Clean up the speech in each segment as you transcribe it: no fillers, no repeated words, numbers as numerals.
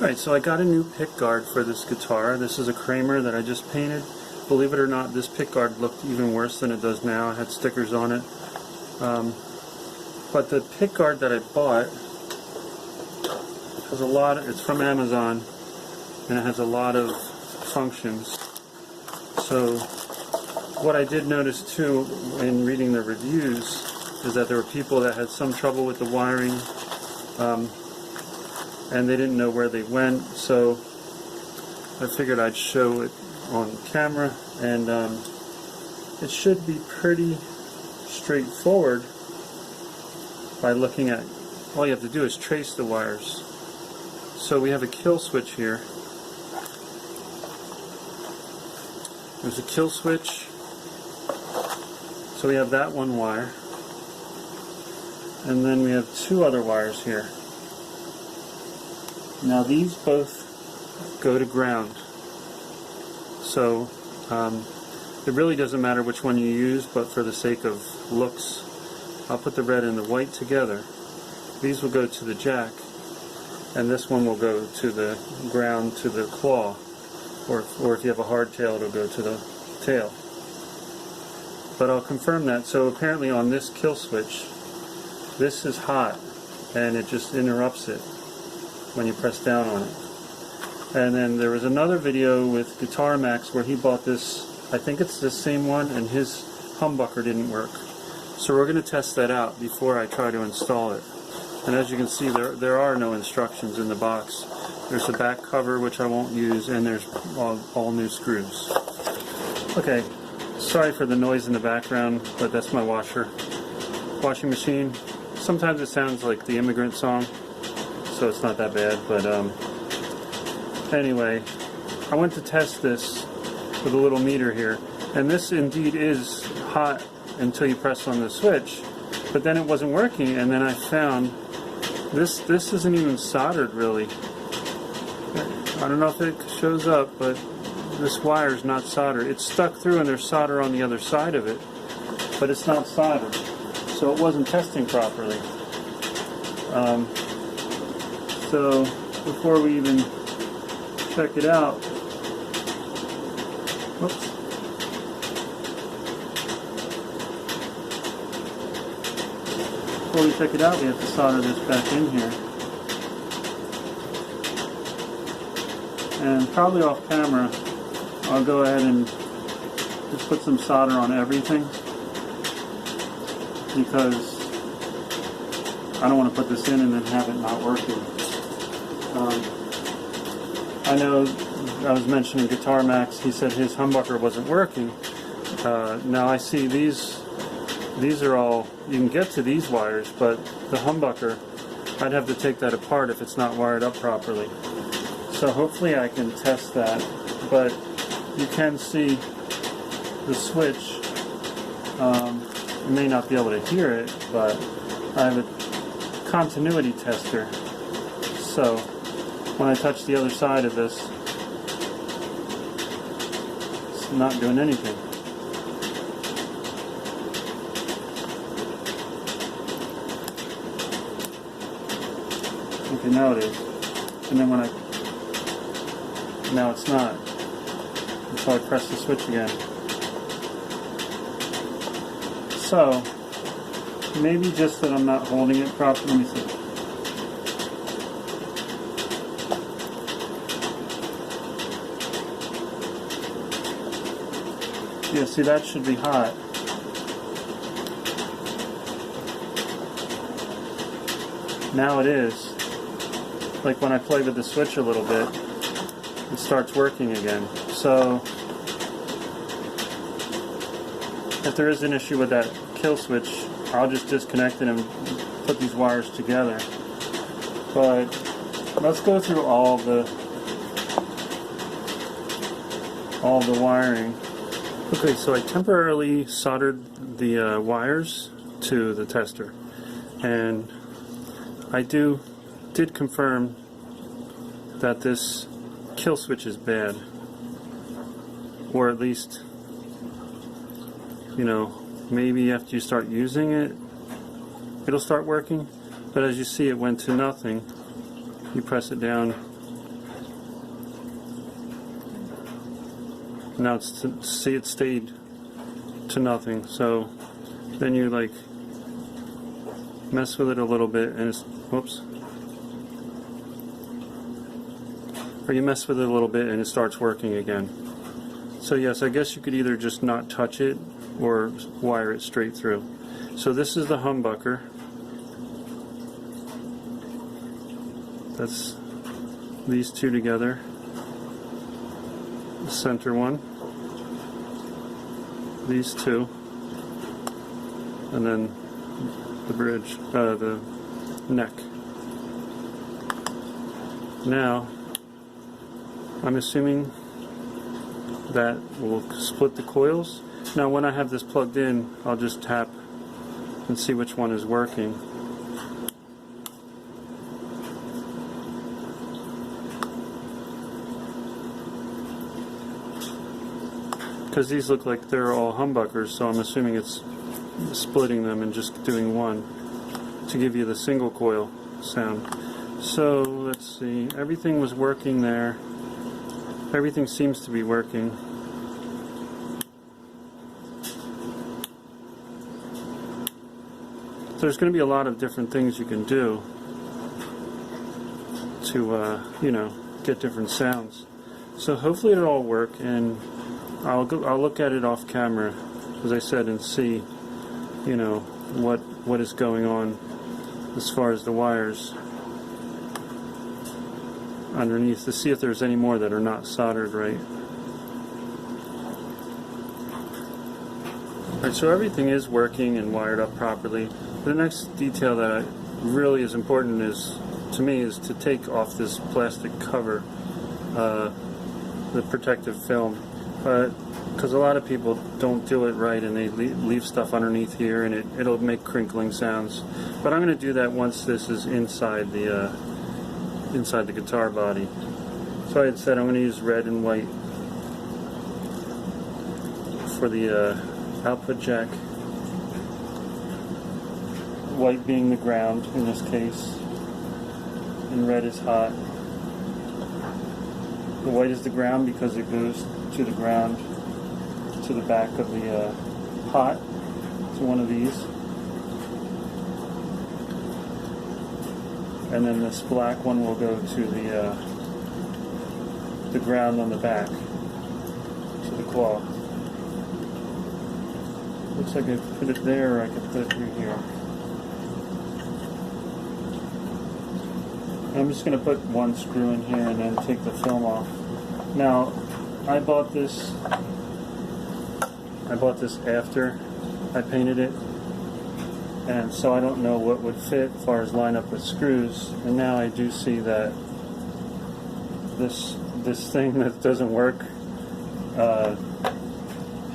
Alright, so I got a new pickguard for this guitar. This is a Kramer that I just painted. Believe it or not, this pickguard looked even worse than it does now. It had stickers on it. But the pickguard that I bought has a lot of, it's from Amazon, and it has a lot of functions. So what I did notice too in reading the reviews is that there were people that had some trouble with the wiring, and they didn't know where they went, so I figured I'd show it on camera, and it should be pretty straightforward by looking at, all you have to do is trace the wires. So we have a kill switch here. There's a kill switch, so we have that one wire, and then we have two other wires here. Now these both go to ground, so it really doesn't matter which one you use, but for the sake of looks, I'll put the red and the white together. These will go to the jack, and this one will go to the ground, to the claw, or if you have a hard tail, it'll go to the tail. But I'll confirm that. So apparently on this kill switch, this is hot, and it just interrupts it when you press down on it. And then there was another video with Guitar Max where he bought this, I think it's the same one, and his humbucker didn't work. So we're going to test that out before I try to install it. And as you can see, there are no instructions in the box. There's a back cover, which I won't use, and there's all new screws. Okay, sorry for the noise in the background, but that's my washing machine. Sometimes it sounds like the Immigrant Song, so it's not that bad, but anyway, I went to test this with a little meter here, and this indeed is hot until you press on the switch, but then it wasn't working, and then I found this isn't even soldered really. I don't know if it shows up, but this wire is not soldered. It's stuck through and there's solder on the other side of it, but it's not soldered, so it wasn't testing properly. So before we even check it out, whoops. Before we check it out, we have to solder this back in here. And probably off camera, I'll go ahead and just put some solder on everything, because I don't want to put this in and then have it not working. I know I was mentioning Guitar Max, he said his humbucker wasn't working. Now I see these are all, you can get to these wires, but the humbucker, I'd have to take that apart if it's not wired up properly. So hopefully I can test that, but you can see the switch. You may not be able to hear it, but I have a continuity tester, so when I touch the other side of this, it's not doing anything. Okay, now it is. And then now it's not. Until I press the switch again. So, maybe just that I'm not holding it properly. Let me see. Yeah, see, that should be hot. Now it is. Like when I play with the switch a little bit, it starts working again. So if there is an issue with that kill switch, I'll just disconnect it and put these wires together. But let's go through all the wiring. Okay, so I temporarily soldered the wires to the tester, and I did confirm that this kill switch is bad, or at least, you know, maybe after you start using it, it'll start working. But as you see, it went to nothing. You press it down, Now see, it stayed to nothing. So then you like mess with it a little bit and it's, whoops. Or you mess with it a little bit and it starts working again. So yes, I guess you could either just not touch it or wire it straight through. So this is the humbucker. That's these two together. The center one. These two. And then the bridge, the neck. Now, I'm assuming that will split the coils. Now when I have this plugged in, I'll just tap and see which one is working. Because these look like they're all humbuckers, so I'm assuming it's splitting them and just doing one to give you the single coil sound. So let's see, everything was working there. Everything seems to be working. There's going to be a lot of different things you can do to, you know, get different sounds. So hopefully it'll all work, and I'll look at it off camera, as I said, and see, you know, what is going on as far as the wires underneath, to see if there's any more that are not soldered right. Alright, so everything is working and wired up properly. The next detail that really is important to me is to take off this plastic cover, the protective film, because a lot of people don't do it right and they leave stuff underneath here and it'll make crinkling sounds. But I'm going to do that once this is inside the guitar body. So I had said I'm going to use red and white for the output jack. White being the ground in this case, and red is hot. The white is the ground because it goes to the ground, to the back of the hot, to one of these. And then this black one will go to the ground on the back, to the claw. Looks like I could put it there, or I could put it through here. I'm just going to put one screw in here and then take the film off. Now, I bought this after I painted it, and so I don't know what would fit as far as line up with screws. And now I do see that this thing that doesn't work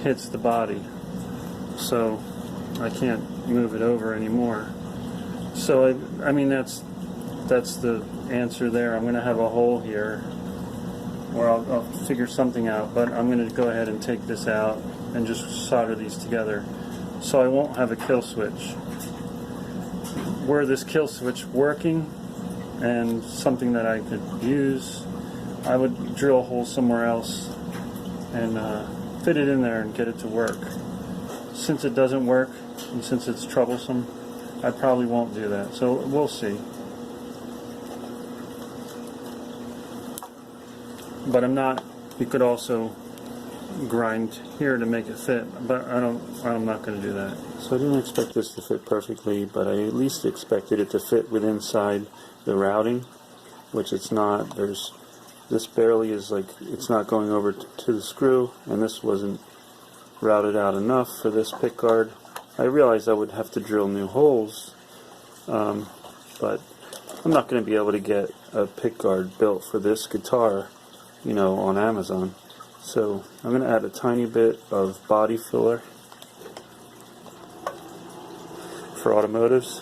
hits the body, so I can't move it over anymore. So I mean that's the answer there. I'm going to have a hole here, or I'll figure something out, but I'm going to go ahead and take this out and just solder these together, so I won't have a kill switch. Were this kill switch working and something that I could use, I would drill a hole somewhere else and fit it in there and get it to work. Since it doesn't work, and since it's troublesome, I probably won't do that, so we'll see. But I'm not, you could also grind here to make it fit, but I'm not going to do that. So I didn't expect this to fit perfectly, but I at least expected it to fit within inside the routing, which it's not. This barely is, like, it's not going over to the screw, and this wasn't routed out enough for this pickguard. I realized I would have to drill new holes, but I'm not going to be able to get a pickguard built for this guitar, you know, on Amazon. So I'm going to add a tiny bit of body filler for automotives,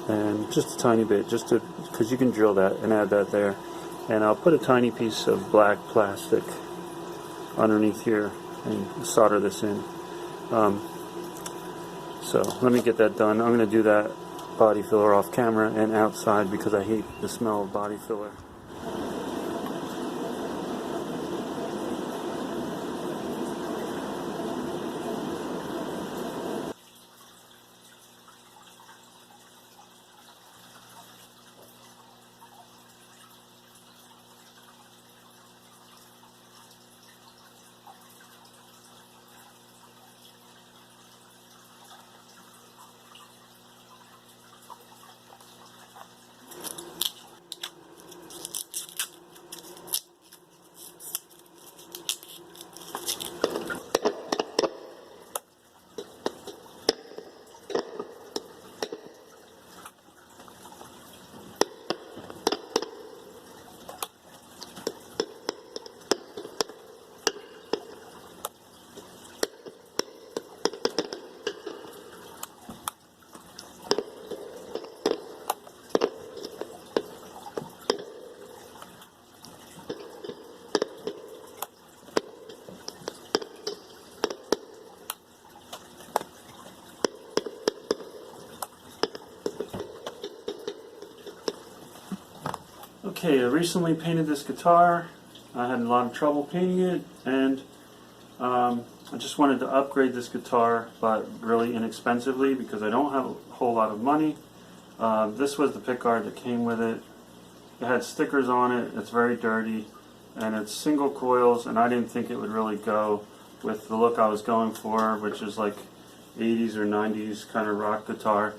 and just a tiny bit, just to, because you can drill that and add that there. And I'll put a tiny piece of black plastic underneath here and solder this in. So let me get that done. I'm going to do that body filler off camera and outside because I hate the smell of body filler. Okay, I recently painted this guitar. I had a lot of trouble painting it, and I just wanted to upgrade this guitar, but really inexpensively because I don't have a whole lot of money. This was the pickguard that came with it. It had stickers on it, it's very dirty, and it's single coils, and I didn't think it would really go with the look I was going for, which is like 80s or 90s kind of rock guitar.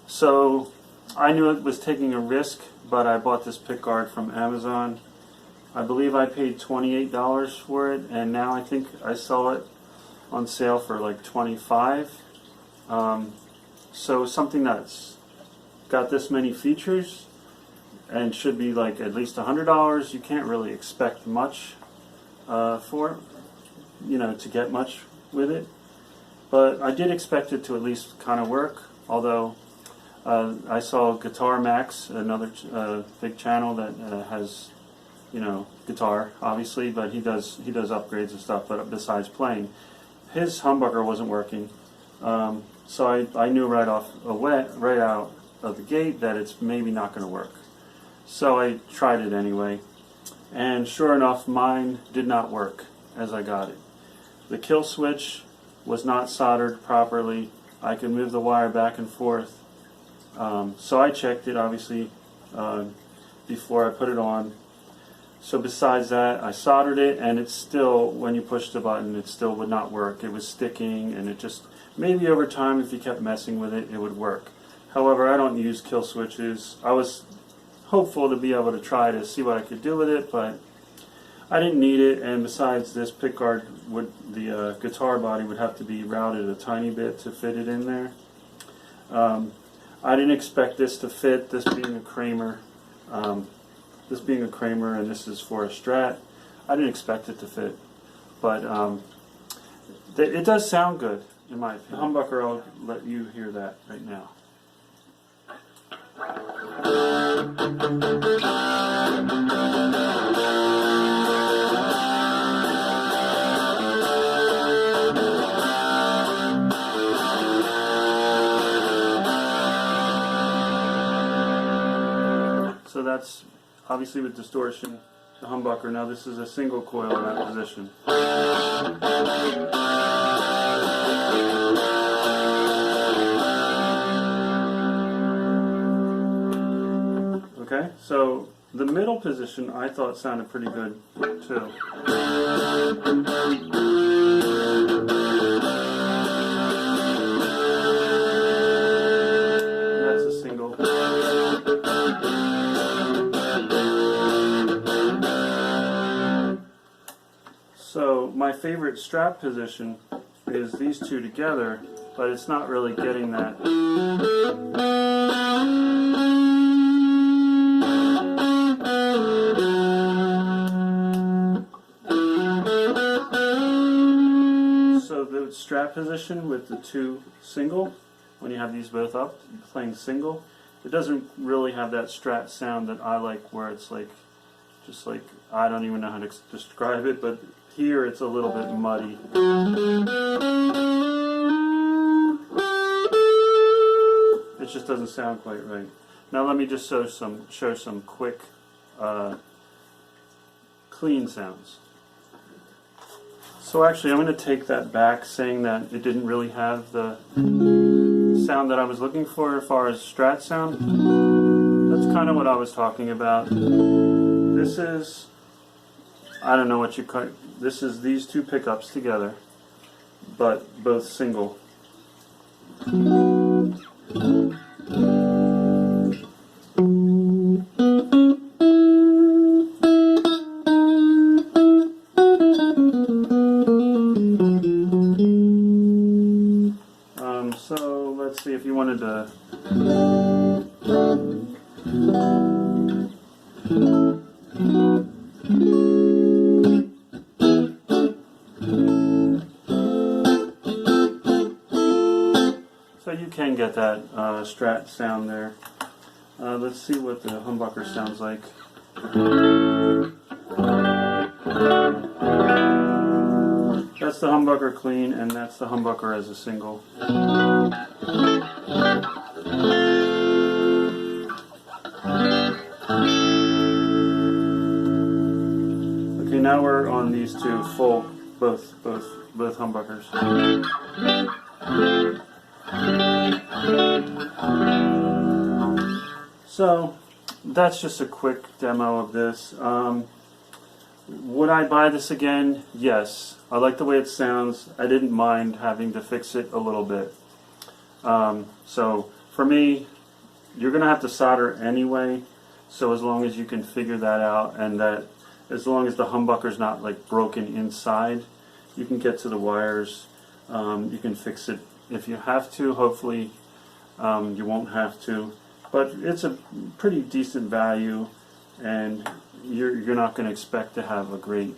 So I knew it was taking a risk, but I bought this pickguard from Amazon. I believe I paid $28 for it, and now I think I saw it on sale for like $25. So something that's got this many features and should be like at least $100, you can't really expect much for, to get much with it. But I did expect it to at least kind of work, although I saw Guitar Max, another big channel that has, guitar obviously, but he does upgrades and stuff. But besides playing, his humbucker wasn't working, so I knew right out of the gate that it's maybe not going to work. So I tried it anyway, and sure enough, mine did not work as I got it. The kill switch was not soldered properly. I could move the wire back and forth. So I checked it, obviously, before I put it on. So besides that, I soldered it, and it's still, when you push the button, it still would not work. It was sticking, and it just, maybe over time, if you kept messing with it, it would work. However, I don't use kill switches. I was hopeful to be able to try to see what I could do with it, but I didn't need it, and besides, this pickguard, the guitar body would have to be routed a tiny bit to fit it in there. I didn't expect this to fit, this being a Kramer, and this is for a Strat. I didn't expect it to fit, but it does sound good, in my opinion. The humbucker, I'll let you hear that right now. So that's obviously with distortion, the humbucker. Now this is a single coil in that position. Okay, so the middle position I thought sounded pretty good too. That's a single. So my favorite Strat position is these two together, but it's not really getting that. So the Strat position with the two single, when you have these both up, playing single, it doesn't really have that Strat sound that I like, where it's like, just like, I don't even know how to describe it, but here it's a little bit muddy. It just doesn't sound quite right. Now let me just show some quick, clean sounds. So actually I'm going to take that back, saying that it didn't really have the sound that I was looking for as far as Strat sound. That's kind of what I was talking about. This is, I don't know what you call it. This is these two pickups together, but both single. So let's see if you wanted to. So you can get that Strat sound there. Let's see what the humbucker sounds like. That's the humbucker clean, and that's the humbucker as a single. now we're on these two full, both humbuckers. So that's just a quick demo of this. Would I buy this again? Yes. I like the way it sounds. I didn't mind having to fix it a little bit. So for me, you're going to have to solder anyway. So as long as you can figure that out, and that as long as the humbucker's not like broken inside, you can get to the wires. You can fix it if you have to. Hopefully you won't have to. But it's a pretty decent value, and you're not going to expect to have a great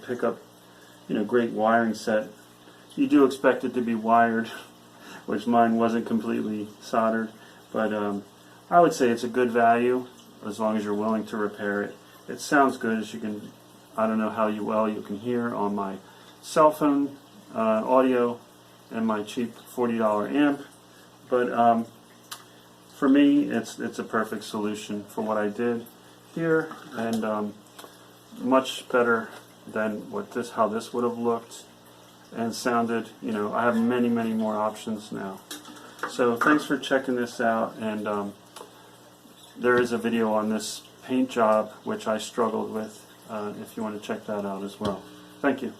pickup, great wiring set. You do expect it to be wired, which mine wasn't completely soldered, but I would say it's a good value as long as you're willing to repair it. It sounds good, as you can. I don't know how well you can hear on my cell phone audio and my cheap $40 amp, but for me, it's a perfect solution for what I did here, and much better than how this would have looked and sounded. I have many more options now. So thanks for checking this out, and there is a video on this paint job which I struggled with, if you want to check that out as well. Thank you.